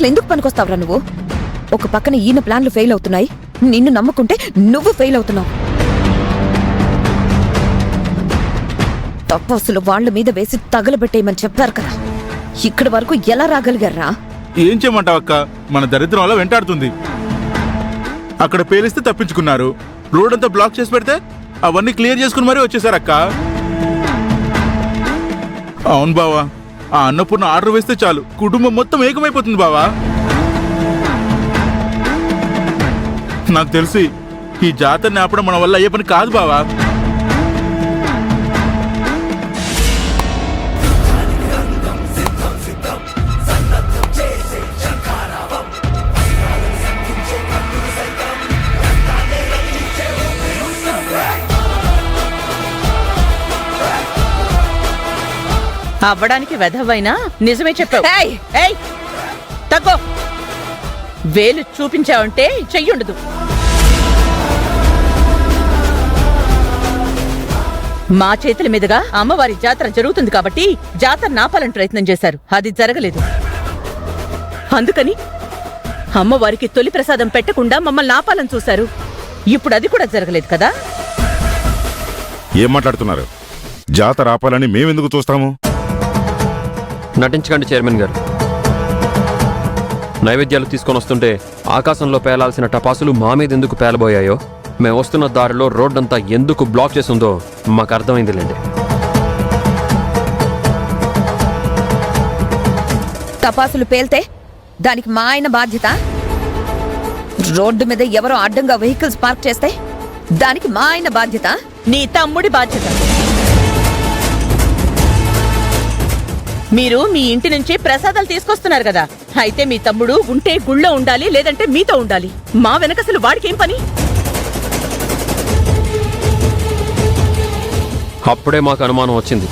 అసలు ఎందుకు పనికొస్తావురా నువ్వు? ఒక పక్కన ఈయన ప్లాన్లు ఫెయిల్ అవుతున్నాయి, నిన్ను నమ్ముకుంటే నువ్వు ఫెయిల్ అవుతున్నావు. తప్పసులు వాళ్ల మీద వేసి తగలబెట్టేయమని చెప్పారు కదా, ఇక్కడి వరకు ఎలా రాగలిగారా? ఏం చేయమంటావు అక్క, మన దరిద్రం వల్ల వెంటాడుతుంది. అక్కడ పేలిస్తే తప్పించుకున్నారు, రోడ్ అంతా బ్లాక్ చేసి పెడితే అవన్నీ క్లియర్ చేసుకుని మరీ వచ్చేసారు అక్క. అవును బావా, ఆ అన్నపూర్ణ ఆర్డర్ వేస్తే చాలు కుటుంబం మొత్తం ఏకమైపోతుంది బావా. నాకు తెలిసి ఈ జాతరని ఆపడం మన వల్ల అయ్యే పని కాదు బావా. అవ్వడానికి వెధవైనా నిజమే చెప్పావు. తగ్గో, వేలు చూపించావంటే చెయ్యుండదు. మా చేతుల మీదుగా అమ్మవారి జాతర జరుగుతుంది కాబట్టి జాతర నాపాలని ప్రయత్నం చేశారు, అది జరగలేదు. అందుకని అమ్మవారికి తొలి ప్రసాదం పెట్టకుండా మమ్మల్ని నాపాలని చూశారు, ఇప్పుడు అది కూడా జరగలేదు కదా. ఏం మాట్లాడుతున్నారు? జాతర ఆపాలని మేమెందుకు చూస్తాము? నటించకండి చైర్మన్ గారు. నైవేద్యాలు తీసుకొని వస్తుంటే ఆకాశంలో పేలాల్సిన టపాసులు మా మీద ఎందుకు పేలబోయాయో, మేము వస్తున్న దారిలో రోడ్డంతా ఎందుకు బ్లాక్ చేసిందో మాకు అర్థమైందిలేండి. టపాసులు పేల్తే దానికి మా ఆయన బాధ్యత, రోడ్డు మీద ఎవరో అడ్డంగా వెహికల్స్ పార్క్ చేస్తే దానికి మా ఆయన బాధ్యత, నీ తమ్ముడి బాధ్యత. మీరు మీ ఇంటి నుంచి ప్రసాదాలు తీసుకొస్తున్నారు కదా, అయితే మీ తమ్ముడు ఉంటే గుళ్ళో ఉండాలి, లేదంటే మీతో ఉండాలి. మా వెనకసలు వాడికేం పని? అప్పుడే మాకు అనుమానం వచ్చింది.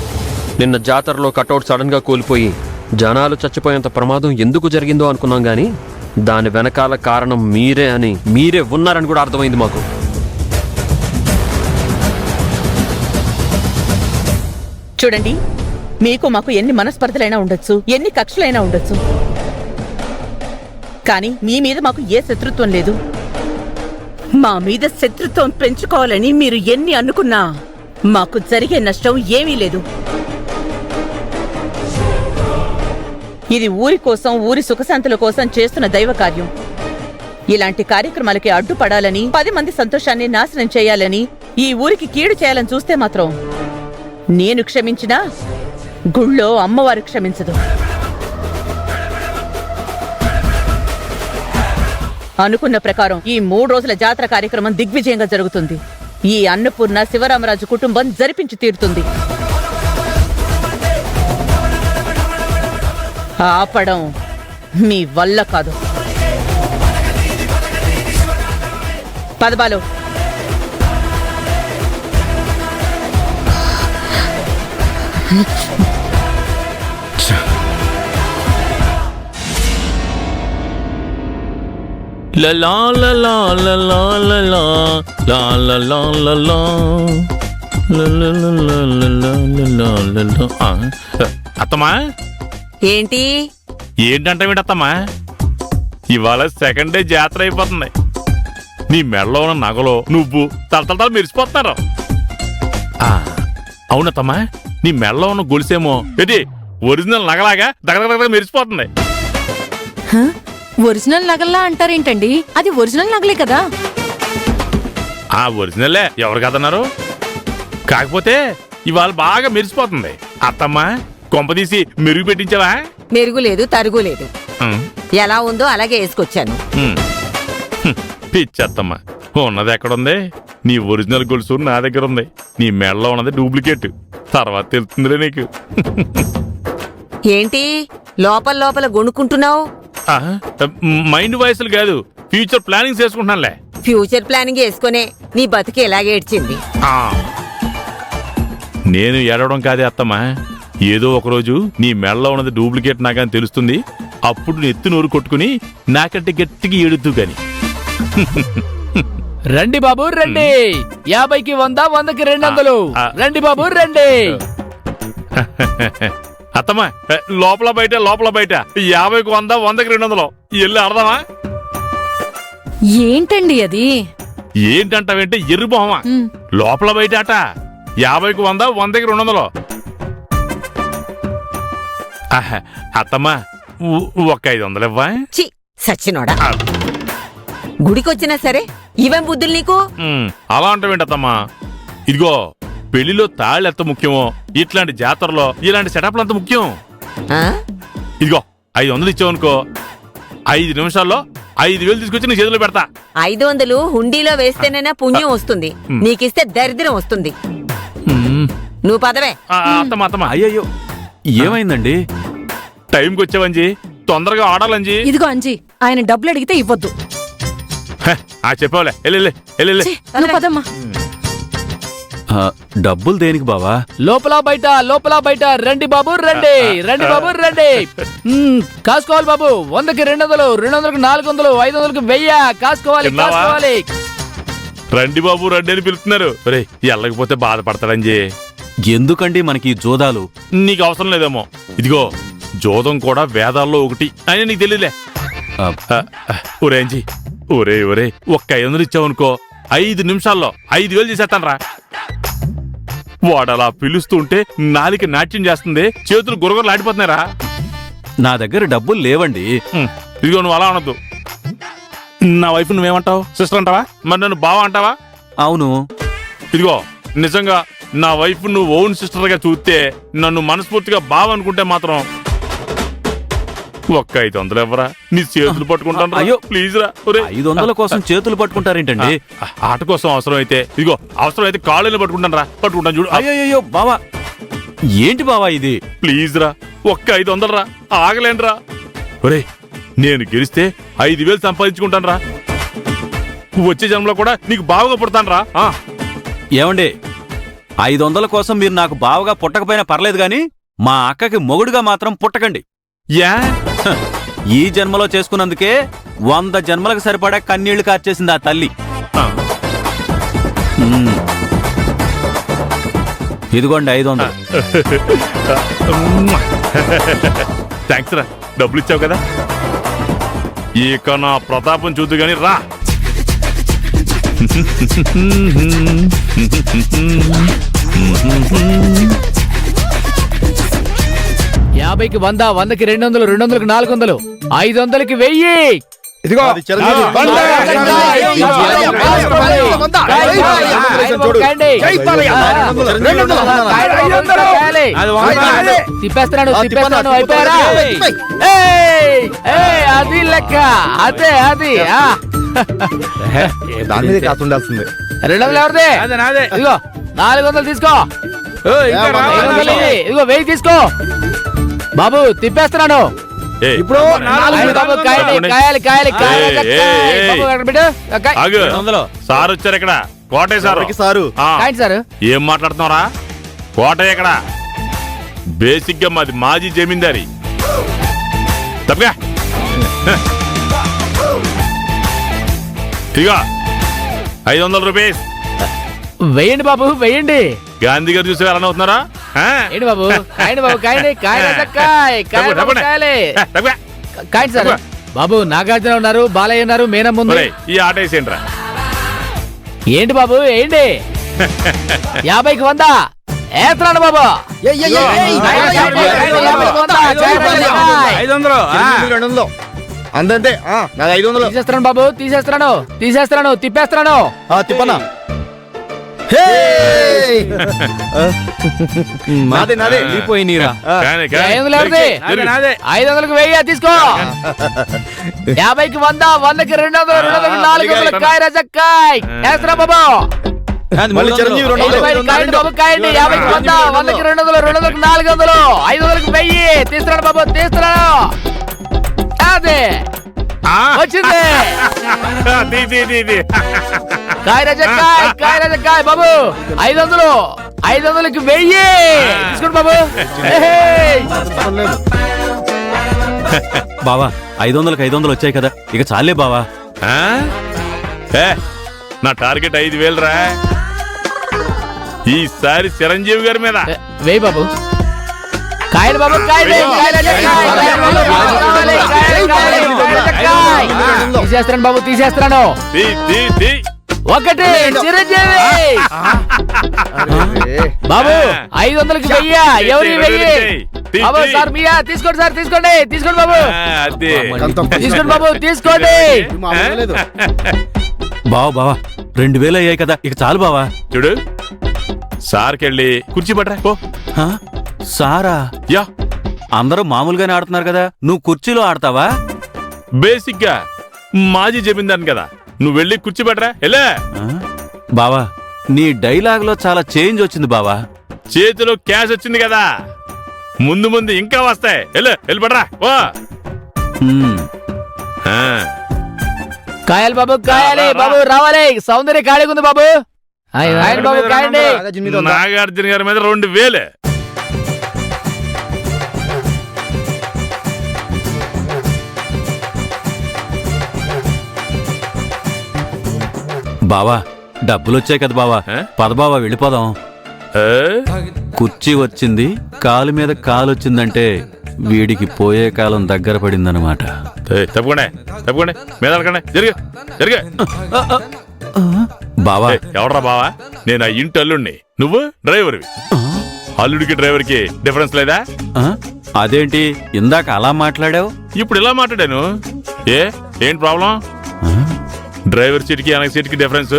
నిన్న జాతరలో కటౌట్ సడన్ గా కూలిపోయి జనాలు చచ్చిపోయేంత ప్రమాదం ఎందుకు జరిగిందో అనుకున్నాం గాని దాని వెనకాల కారణం మీరే అని, మీరే ఉన్నారని కూడా అర్థమైంది మాకు. చూడండి, మీకు మాకు ఎన్ని మనస్పర్ధలైనా ఉండొచ్చు, ఎన్ని కక్షలైనా ఉండొచ్చు, కానీ మీ మీద మాకు ఏ శత్రుత్వం లేదు. మా మీద శత్రుత్వం పెంచుకోవాలని మీరు ఎన్ని అనుకున్నా మాకు జరిగే నష్టం ఏమీ లేదు. ఇది ఊరి కోసం, ఊరి సుఖశాంతుల కోసం చేస్తున్న దైవ కార్యం. ఇలాంటి కార్యక్రమాలకి అడ్డుపడాలని, 10 మంది సంతోషాన్ని నాశనం చేయాలని, ఈ ఊరికి కీడు చేయాలని చూస్తే మాత్రం నేను క్షమించినా గుళ్ళో అమ్మవారు క్షమించదు. అనుకున్న ప్రకారం ఈ 3 రోజుల జాతర కార్యక్రమం దిగ్విజయంగా జరుగుతుంది. ఈ అన్నపూర్ణ శివరామరాజు కుటుంబం జరిపించి తీరుతుంది. ఆపడం మీ వల్ల కాదు. పదబాలు, అత్తమ్మా ఏంటి ఏంటంటే అత్తమ్మా, ఇవాళ సెకండ్ డే జాతర అయిపోతుంది. నీ మెడలో ఉన్న నగలో నువ్వు తలతల మెరిసిపోతున్నారు. అవునత్తమ్మా, నీ మెడలో ఉన్న గొలుసేమో ఏంటి ఒరిజినల్ నగలాగా దగ్గర మెరిసిపోతుంది. ఒరిజినల్ నగల్లా అంటారేంటండి? అది ఒరిజినల్ నగలే కదా. ఆ ఒరిజినల్లే, ఎవరు కదన్నారు? కాకపోతే ఇవాళ బాగా మెరిసిపోతుంది. అత్తమ్మా, కొంపదీసి మెరుగు పెట్టించావా? మెరుగు లేదు, తరుగు లేదు, ఎలా ఉందో అలాగే వేసుకొచ్చాను. పిచ్చత్తమ్మా, ఉన్నది ఎక్కడుంది? నీ ఒరిజినల్ గొలుసు నా దగ్గర ఉంది, నీ మెడలో ఉన్నది డూప్లికేట్. తర్వాత తెలుస్తుందిలే నీకు. ఏంటి లోపల లోపల గొనుక్కుంటున్నావు? మైండ్ వాయిస్లు కాదు, ఫ్యూచర్ ప్లానింగ్ చేసుకుంటున్నానులే. ఫ్యూచర్ ప్లానింగ్ వేసుకునే నీ బతికి ఎలాగే ఏడ్చింది. నేను ఏడవడం కాదే అత్తమ్మా, ఏదో ఒకరోజు నీ మెడలో ఉన్నది డూప్లికేట్ నాకని తెలుస్తుంది, అప్పుడు నెత్తి నోరు కొట్టుకుని నాకంటే గట్టిగా ఏడుద్దు గాని. రండి బాబు రండి, 50కి 100, 100కి 200. రండి బాబు రండి. అత్తమ్మా లోపల బయట 50కి 100, 100కి 200 వెళ్ళి ఆడదామా? ఏంటండి అది? ఏంటంటావేంటే ఎర్రి మొహమా, లోపల బయట ఆట 50కి 100, 100కి 200. అత్తమ్మా ఒక్క 500 ఇవ్వా? చి సచ్చినోడా, గుడికొచ్చినా సరే ఇవేం బుద్ధులు నీకు? అలా అంటావేంటి అత్తమ్మా? ఇదిగో పెళ్లిలో తాళ్ళు ఎంత ముఖ్యమో ఇట్లాంటి జాతరలో ఇలాంటి సెటప్లు అంత ముఖ్యం. ఆ? ఇదిగో 500 ఇచ్చావనుకో, 5 నిమిషాల్లో 5000 తీసుకొచ్చి నీ చేతిలో పెడతా. 500 హుండీలో వేస్తేనైనా పుణ్యం వస్తుంది, నీకిస్తే దరిద్రం వస్తుంది. నువ్వు పదవే. అత్తమ్మా అయ్యయ్యో ఏమైందండి? టైంకి వచ్చావంజీ, తొందరగా ఆడాలంజీ. ఇదిగో అంజీ, ఆయన డబ్బులు అడిగితే ఇవ్వద్దు. చెప్పావులే, వెళ్ళి నువ్వు పదమ్మా. డబ్బులు దేనికి బావా? లోపల బయట రండి బాబు రండి, రండి బాబు రండి. కాసుకోవాలి బాబు, 100కి 200, 200కి 400, 500కి 1000 కాసుకోవాలి, కాసుకోవాలి. రండి బాబు రండి అని పిలుస్తున్నారు. రే వెళ్ళకపోతే బాధపడతాడంజీ. ఎందుకండి మనకి జోదాలు? నీకు అవసరం లేదేమో. ఇదిగో జోదం కూడా వేదాల్లో ఒకటి అని నీకు తెలియలే. ఒరేంజీ, ఒరే ఒక్క 500 ఇచ్చావనుకో, 5 నిమిషాల్లో 5000 చేసేస్తాను రా. వాడలా పిలుస్తుంటే నాలిక నాట్యం చేస్తుంది, చేతులు గురగొరలు ఆడిపోతున్నారా. నా దగ్గర డబ్బులు లేవండి. ఇదిగో నువ్వు అలా అనొద్దు. నా వైఫ్ నువ్వేమంటావు? సిస్టర్ అంటావా? మరి నన్ను బావ అంటావా? అవును. ఇదిగో నిజంగా నా వైఫ్ నువ్వు ఓన్ సిస్టర్ గా చూస్తే, నన్ను మనస్ఫూర్తిగా బావ అనుకుంటే మాత్రం ఒక్క 500 ఇవ్వరా, నీ చేతులు పట్టుకుంటాను. అయ్యో ప్లీజ్ రా. 500 కోసం చేతులు పట్టుకుంటారేంటండి? ఆట కోసం అవసరం అయితే ఇదిగో, అవసరం అయితే కాళ్ళని పట్టుకుంటాను చూడు. అయ్యో బావా, ఏంటి బావా ఇది? ప్లీజ్ రా, ఒక్క 500 రా, ఆగలేనురా. ఒరే నేను గెలిస్తే 5000 సంపాదించుకుంటాను రా. వచ్చే జన్మలో కూడా నీకు బావగా పుడతాను రా. ఏమండి, 500 కోసం మీరు నాకు బావగా పుట్టకపోయినా పర్లేదు గాని మా అక్కకి మొగుడుగా మాత్రం పుట్టకండి. యా, ఈ జన్మలో చేసుకున్నందుకే 100 జన్మలకు సరిపడా కన్నీళ్లు కార్చేసింది ఆ తల్లి. ఇదిగోండి 500. థ్యాంక్స్ రా, డబ్బులు ఇచ్చావు కదా. ఇక నా ప్రతాపం చూద్దు గాని రా. యాభైకి 100, 100కి 200, 200కి 400, 500కి 1000. ఇదిగో తిప్పేస్తున్నాడు, అయిపోయారా? అది లెక్క, అదే అది. దాని మీద కాసు ఉండాల్సింది. 200 ఎవరిదే? ఇదిగో 400 తీసుకో. ఇదిగో 1000 తీసుకో బాబు, తిప్పేస్తున్నాను. ఇప్పుడు సార్ వచ్చారు ఇక్కడ, కోటయ్య సారు. ఏం మాట్లాడుతున్నారా? కోటయ్య ఇక్కడ బేసిక్ గా మాది మాజీ జమీందారి. తప్పగా ఇదిగో 500 రూపీస్ వేయండి బాబు, వేయండి. గాంధీ గారు చూసి ఎలా అవుతున్నారా? ఏంటి బాబు, కాయండి బాబు, కాయండి సార్. బాబు నాగార్జున ఉన్నారు, బాలయ్య ఉన్నారు, మేనమ్మ ఉంది. ఈ ఆట వేసేయండి రా. ఏంటి బాబు, ఏంటి? 50కి 100 వేస్తున్నాడు బాబు. 500 అందంతే. నాకు 500 తీసేస్తున్నాను బాబు, తీసేస్తున్నాను, తిప్పేస్తున్నాను. తిప్పనా? నాదే 500కి 1000 తీసుకో. 50కి 100, 100కి 200, 200కి 400 కాయ రజక్కాయ్ వేస్తున్నా బాబు. మళ్ళీ చిరంజీవి 200 కాయండి బాబు, కాయండి. 50కి 100, 100కి 200, 200కి 400, 500కి 1000 తీస్తున్నాడు బాబు, తీస్తున్నాడు. అదే వచ్చింది. కాయ బాబు, 500కి 1000 తీసుకోండి బాబు. బావా 500కి 500 వచ్చాయి కదా, ఇక చాలే బావా. నా టార్గెట్ 5000 రా. ఈసారి చిరంజీవి గారి మీద వేయి బాబు. కాయలు బాబు కాయలు తీసేస్తున్నాను బాబు తీసేస్తున్నాను. ఒకటి చిరంజీవి బాబు 500కి 1000 ఎవరి 1000 బాబు సార్ మీయా తీసుకోండి సార్ తీసుకోండి తీసుకోండి బాబు తీసుకోండి బాబు తీసుకోండి. బావా 2000 అయ్యాయి కదా, ఇక చాలు బావా. చూడు సార్కెళ్ళి కుర్చీ పట్టరా పో. హా? సారా యా అందరూ మామూలుగానే ఆడుతున్నారు కదా, నువ్వు కుర్చీలో ఆడతావా? బేసిక్ గా మాజీ జమీందారు కదా, నువ్వు వెళ్ళి కుర్చీ పట్టరా వెళ్ళే. ఆ? బావా నీ డైలాగ్ లో చాలా చేంజ్ వచ్చింది బావా. చేతిలో క్యాష్ వచ్చింది కదా, ముందు ముందు ఇంకా వస్తాయి. వెళ్ళి పడరా ఓ. కాయాలి బాబు కాయాలి బాబు రావాలి. సౌందర్య ఖాళీగా ఉంది బాబు. బాబు కాయండి. నాగార్జున గారి మీద 2000. బావా డబ్బులు వచ్చాయి కదా బావా, పద బావా వెళ్ళిపోదాం. కుర్చీ వచ్చింది, కాలు మీద కాలు వచ్చిందంటే వీడికి పోయే కాలం దగ్గర పడిందనమాట. తప్పకుండా తప్పకుండా మీద జరిగే. బావా ఎవడరా బావా? నేను ఆ ఇంటి అల్లుడిని, నువ్వు డ్రైవర్వి. అల్లుడికి డ్రైవర్ కి డిఫరెన్స్ లేదా? అదేంటి ఇందాక అలా మాట్లాడావు, ఇప్పుడు ఇలా మాట్లాడాను. ఏంటి ప్రాబ్లం? డ్రైవర్ సీట్కి వెనక సీట్కి డిఫరెన్స్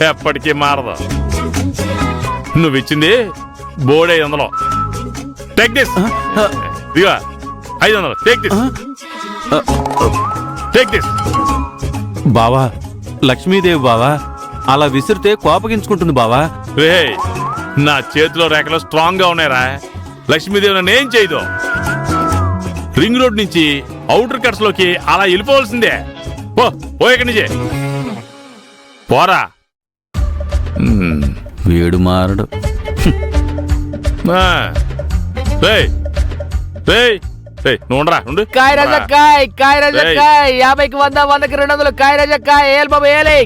ఎప్పటికీ మారదు. నువ్వు ఇచ్చింది బోర్డు 500. Take this. ఇదిగో 500. Take this. Take this. బావా లక్ష్మీదేవి బావా అలా విసిరితే కోపగించుకుంటుంది బావా. రే నా చేతిలో రేఖలు స్ట్రాంగ్ గా ఉన్నాయిరా. లక్ష్మీదేవి నన్ను ఏం చేయదు. రింగ్ రోడ్ నుంచి అవుటర్ కట్స్ లోకి అలా వెళ్ళిపోవాల్సిందే. పో ఇక్కడి నుంచి పోరా. వీడు మారడు. నువ్వురా ఉండు. కాయ రజక్కాయ్ 50కి 100, 100కి 200. కాయ రజక్కాయ్ ఏల్ బాబు ఏలే.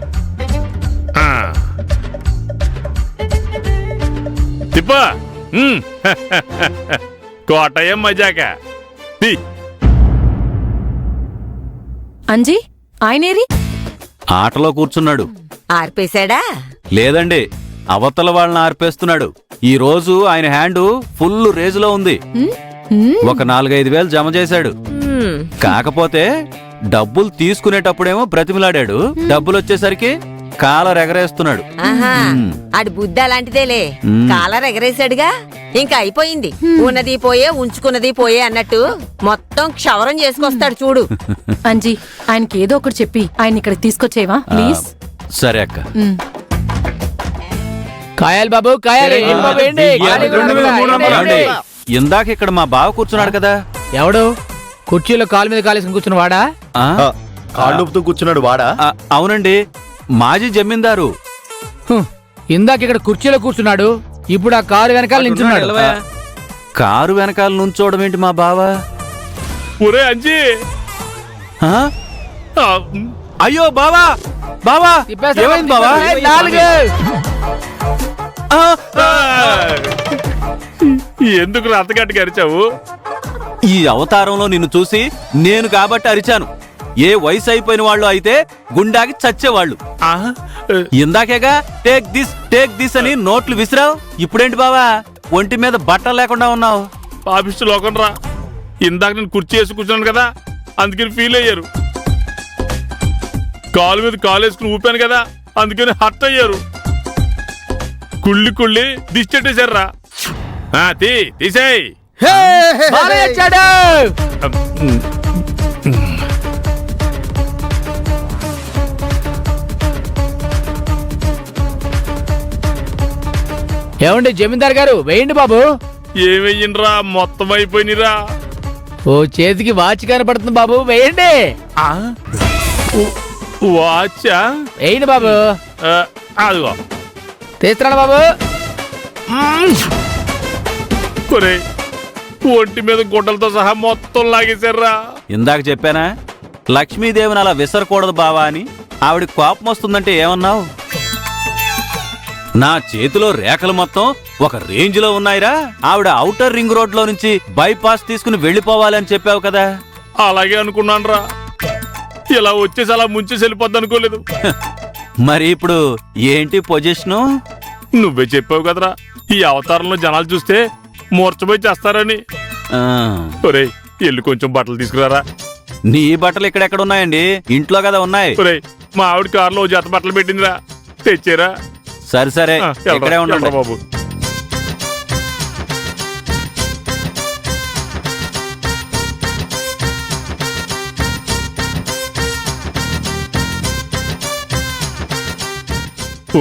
తిప్ప కోటయం మజాక. అంజీ ఆయనేరి ఆటలో కూర్చున్నాడు. ఆర్పేశాడా? లేదండి, అవతల వాళ్ళని ఆర్పేస్తున్నాడు. ఈ రోజు ఆయన హ్యాండ్ ఫుల్ రేజులో ఉంది. ఒక 4-5 వేలు జమ చేశాడు. కాకపోతే డబ్బులు తీసుకునేటప్పుడేమో బ్రతిమిలాడాడు, డబ్బులు వచ్చేసరికి కాలర్ ఎగరేస్తున్నాడు. ఆడి బుద్ధి అలాంటిదేలే. కాలర్ ఎగరేశాడుగా, ఇంకా అయిపోయింది. ఉన్నది పోయే ఉంచుకున్నది పోయే అన్నట్టు మొత్తం క్షవరం చేసుకొస్తాడు చూడు. అంజీ ఆయనకి ఏదో ఒకటి చెప్పి ఆయన ఇక్కడికి తీసుకొచ్చేవా ప్లీజ్. సరే అక్క. కాయాలి బాబు కాయాలి. ఇందాక ఇక్కడ మా బావ కూర్చున్నాడు కదా. ఎవడు? కుర్చీలో కాలు మీద కాలేసుకుని కూర్చున్న వాడా? కాళ్ళుపుతూ కూర్చున్నాడు వాడా? అవునండి, మాజీ జమీందారు. ఇందాక ఇక్కడ కుర్చీలో కూర్చున్నాడు, ఇప్పుడు ఆ కారు వెనకాల నించున్నాడు. కారు వెనకాల నుంచోవడం ఏంటి మా బావ? ఒరే అంజీ. అయ్యో బావా బావా ఏమైంది బావా? 4. ఎందుకు రతగట్టుగా అరిచావు? ఈ అవతారంలో నిన్ను చూసి నేను కాబట్టి అరిచాను. ఏ వయసు అయిపోయిన వాళ్ళు అయితే గుండాకి చచ్చేవాళ్ళు. ఇందాకేగా టేక్ దిస్ అని నోట్లు విసిరావు. ఇప్పుడేంటి బావా ఒంటి మీద బట్టలు లేకుండా ఉన్నావు? ఆఫీసు లోకం రా. ఇందాక నేను కుర్చీ వేసి కూర్చున్నాను కదా, అందుకని ఫీల్ అయ్యారు. కాలు మీద కాలు వేసుకుని ఊపాను కదా, అందుకని హర్ట్ అయ్యారు. కుళ్ళి దిష్టేశారా. తీసేయ్. ఏమండి జమీందార్ గారు వేయండి బాబు. ఏమయ్యిండ్రా, మొత్తం అయిపోయినరా. ఓ చేతికి వాచ్ కనపడుతుంది బాబు, వేయండి. వాచా? వేయండి బాబు. అదిగో తీస్తున్నాడు బాబు. ఒంటి మీద గుడ్డలతో సహా మొత్తం లాగేశారా. ఇందాక చెప్పానా లక్ష్మీదేవిని అలా విసరకూడదు బావా అని? ఆవిడ కోపం వస్తుందంటే ఏమన్నావు? నా చేతిలో రేఖలు మొత్తం ఒక రేంజ్ లో ఉన్నాయిరా. ఆవిడ ఔటర్ రింగ్ రోడ్ లో నుంచి బైపాస్ తీసుకుని వెళ్ళిపోవాలని చెప్పావు కదా. అలాగే అనుకున్నాను రా. ఇలా వచ్చేసి అలా ముంచేసి వెళ్ళిపోద్ది అనుకోలేదు. మరి ఇప్పుడు ఏంటి పొజిషను? నువ్వే చెప్పావు కదరా, ఈ అవతారంలో జనాలు చూస్తే మూర్చపోయి చేస్తారని. ఒరేయ్, ఎల్లు కొంచెం బట్టలు తీసుకురారా. నీ బట్టలు ఇక్కడెక్కడున్నాయండి? ఇంట్లో కదా ఉన్నాయి. ఒరేయ్, మా ఆవిడ కారులో జత బట్టలు పెట్టిందిరా, తెచ్చారా? సరే సరే, ఎల్రా, ఇక్కడే ఉండండి. ఎల్రా బాబు.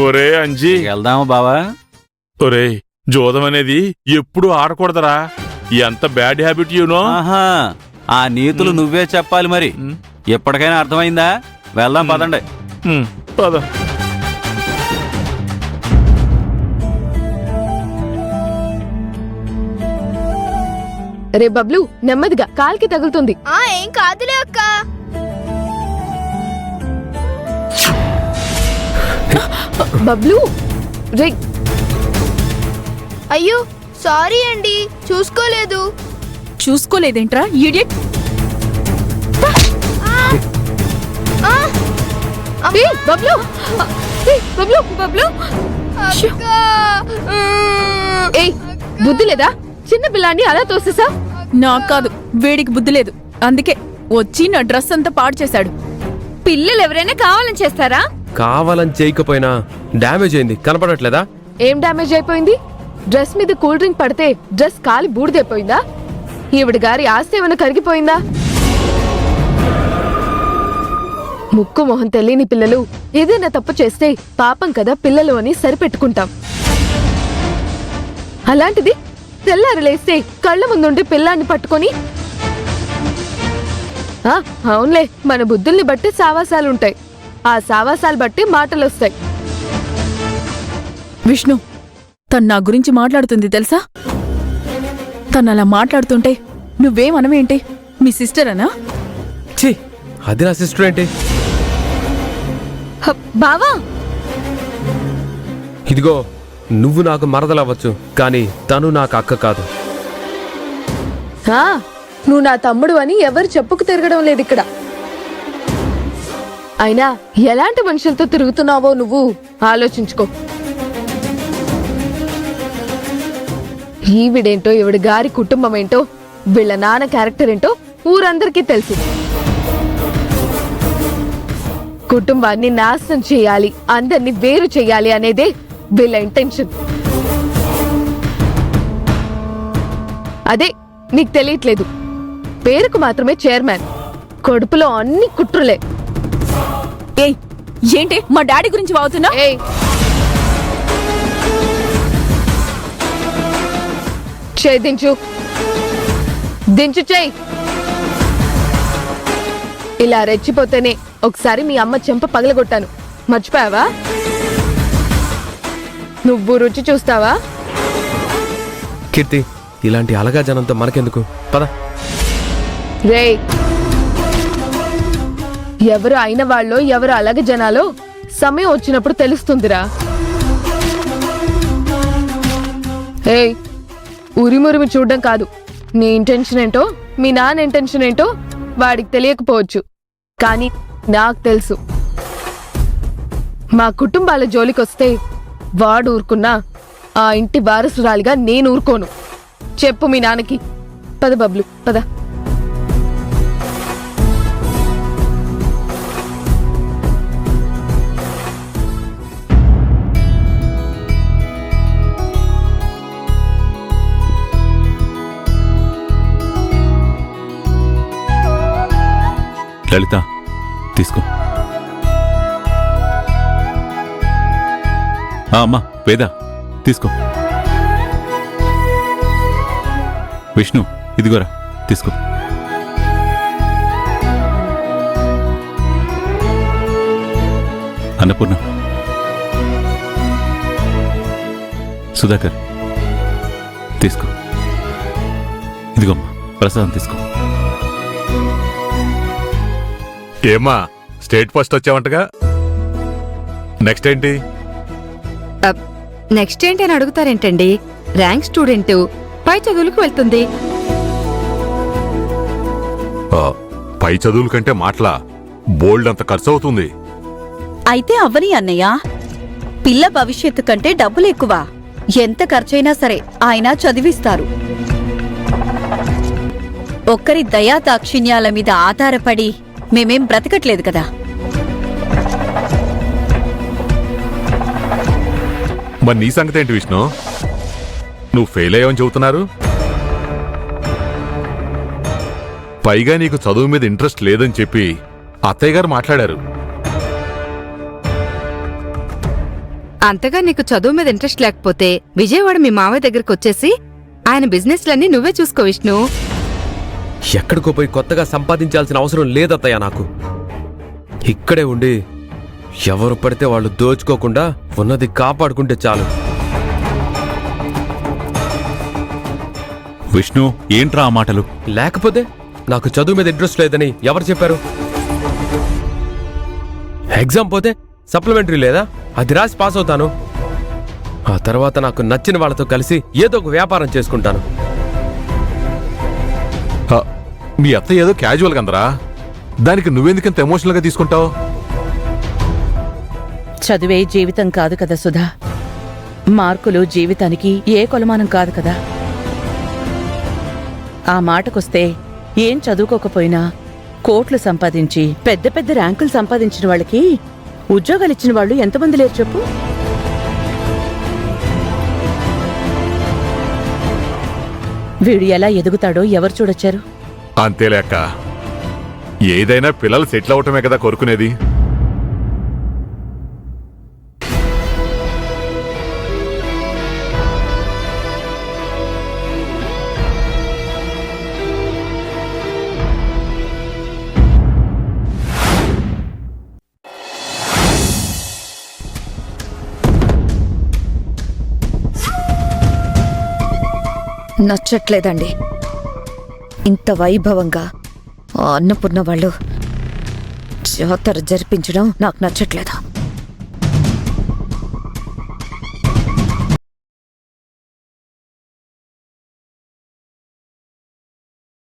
ఒరే అంజీ, వెళ్దామా బావా? ఒరే, జోదం అనేది ఎప్పుడు ఆడకూడదరా. ఎంత బ్యాడ్ హ్యాబిట్ యూనో. ఆహా, ఆ నీతులు నువ్వే చెప్పాలి మరి. ఎప్పటికైనా అర్థమైందా? వెళ్దాం పదండి. పద. రే బబ్లు, నెమ్మదిగా, కాల్కి తగులుతుంది. ఏం కాదులే అక్క. బబ్లు, రే. అయ్యో సారీ అండి, చూసుకోలేదు. చూసుకోలేదేంట్రా ఇడియట్? బబ్లు, బబ్లు, బబ్లు ఏయ్, బుద్ధి లేదా? చిన్న పిల్లాన్ని అలా తోసేసా? నాకు కాదు, వేడికి బుద్ధి లేదు. అందుకే వచ్చి నా డ్రెస్ అంతా పాడు చేశాడు. పిల్లలు ఎవరైనా కావాలని చేస్తారా? కావాలని చేయకపోయినా డ్యామేజ్ అయింది, కనపడట్లేదా? ఏం డ్యామేజ్ అయిపోయింది? డ్రెస్ మీద కూల్ డ్రింక్ పడితే డ్రెస్ కాలి బూడిదైపోయిందా? ఈవిడ గారి ఆస్తి ఏమైనా కరిగిపోయిందా? ముక్కు మొహం తెలియని పిల్లలు ఏదైనా తప్పు చేస్తే పాపం కదా పిల్లలు అని సరిపెట్టుకుంటాం. అలాంటిది తెల్లారి లేస్తే కళ్ళ ముందుండి పిల్లాన్ని పట్టుకొని, అవునులే, మన బుద్ధుల్ని బట్టి సావాసాలుంటాయి, ఆ సావాసాలు బట్టి మాటలొస్తాయి. విష్ణు, తను నా గురించి మాట్లాడుతుంది తెలుసా? తను అలా మాట్లాడుతుంటే నువ్వేమనవేంటి? మీ సిస్టర్ అనా? ఛీ, అది నా సిస్టర్ ఏంటి? బావా, ఇదిగో, నువ్వు నాకు మరదలవ్వచ్చు, కానీ తను నాకు అక్క కాదు. నువ్వు నా తమ్ముడు అని ఎవరు చెప్పుకు తిరగడం లేదు ఇక్కడ. అయినా ఎలాంటి మనుషులతో తిరుగుతున్నావో నువ్వు ఆలోచించుకో. ఈవిడేంటో, ఈవిడ గారి కుటుంబం ఏంటో, వీళ్ళ నాన్న క్యారెక్టర్ ఏంటో ఊరందరికీ తెలుసు. కుటుంబాన్ని నాశనం చేయాలి, అందరినీ వేరు చేయాలి అనేదే వీళ్ళ ఇంటెన్షన్. అదే నీకు తెలియట్లేదు. పేరుకు మాత్రమే చైర్మన్, కడుపులో అన్ని కుట్రులే. ఏయ్, ఏంటి మా డాడీ గురించి వాగుతున్నా? ఏయ్, చేయి దించు, దించు చేయి. ఇలా రెచ్చిపోతేనే ఒకసారి మీ అమ్మ చెంప పగలగొట్టాను, మర్చిపోయావా? నువ్వు రుచి చూస్తావా? కీర్తి, ఇలాంటి అలగా జనంతో మనకెందుకు, పద. రే, ఎవరు అయిన వాళ్ళో ఎవరు అలాగ జనాలో సమయం వచ్చినప్పుడు తెలుస్తుందిరా. ఏయ్, ఉరిమురిమి చూడడం కాదు, నీ ఇంటెన్షన్ ఏంటో, మీ నాన్న ఇంటెన్షన్ ఏంటో వాడికి తెలియకపోవచ్చు, కానీ నాకు తెలుసు. మా కుటుంబాల జోలికొస్తే వాడు ఊరుకున్నా ఆ ఇంటి వారసురాలిగా నేను ఊరుకోను. చెప్పు మీ నాన్నకి. పద బబ్లు, పద. లలిత, తీసుకో. అమ్మా వేద, తీసుకో. విష్ణు, ఇదిగోరా, తీసుకో. అన్నపూర్ణ, సుధాకర్, తీసుకో. ఇదిగోమ్మా, ప్రసాదం తీసుకో. ఏమ్మా, స్టేట్ ఫస్ట్ వచ్చావంటగా, నెక్స్ట్ ఏంటి? నెక్స్ట్ ఏంటని అడుగుతారేంటండి? ర్యాంక్ స్టూడెంట్, పై చదువులకు వెళ్తుంది. పై చదువుల కంటే మాటలా బోల్డ్ అంత ఖర్చు అవుతుంది. అయితే అవ్వని అన్నయ్య, పిల్ల భవిష్యత్తు కంటే డబ్బులు ఎక్కువ. ఎంత ఖర్చైనా సరే ఆయన చదివిస్తారు. ఒక్కరి దయా దాక్షిణ్యాల మీద ఆధారపడి మేమేం బ్రతకట్లేదు కదా. మరి నీ సంగతి ఏంటి విష్ణు? నువ్వు ఫెయిల్ అయ్యావని చెబుతున్నారు. పైగా నీకు చదువు మీద ఇంట్రెస్ట్ లేదని చెప్పి అత్తయ్య గారు మాట్లాడారు. అంతగా నీకు చదువు మీద ఇంట్రెస్ట్ లేకపోతే విజయవాడ మీ మావయ్య దగ్గరకు వచ్చేసి ఆయన బిజినెస్లన్నీ నువ్వే చూసుకో విష్ణు. ఎక్కడికో పోయి కొత్తగా సంపాదించాల్సిన అవసరం లేదత్తయ్య నాకు. ఇక్కడే ఉండి ఎవరు పడితే వాళ్ళు దోచుకోకుండా ఉన్నది కాపాడుకుంటే చాలు. విష్ణు, ఏంట్రా ఆ మాటలు? లేకపోతే నాకు చదువు మీద ఇంట్రెస్ట్ లేదని ఎవరు చెప్పారు? ఎగ్జామ్ పోతే సప్లిమెంటరీ లేదా? అది రాసి పాస్ అవుతాను. ఆ తర్వాత నాకు నచ్చిన వాళ్ళతో కలిసి ఏదో ఒక వ్యాపారం చేసుకుంటాను. మీ అత్త ఏదో క్యాజువల్ కందరా, దానికి నువ్వెందుకంత ఎమోషనల్ గా తీసుకుంటావు? చదువే జీవితం కాదు కదా సుధా. మార్కులు జీవితానికి ఏ కొలమానం కాదు కదా. ఆ మాటకొస్తే ఏం చదువుకోకపోయినా కోట్లు సంపాదించి పెద్ద పెద్ద ర్యాంకులు సంపాదించిన వాళ్ళకి ఉద్యోగాలిచ్చిన వాళ్ళు ఎంతమంది లేరు చెప్పు. వీడు ఎలా ఎదుగుతాడో ఎవరు చూడొచ్చారు? అంతేలేక ఏదైనా పిల్లలు సెటిల్ అవటమే కదా కోరుకునేది. నచ్చట్లేదండి. ఇంత వైభవంగా ఆ అన్నపూర్ణ వాళ్ళు జాతర జరిపించడం నాకు నచ్చట్లేదు.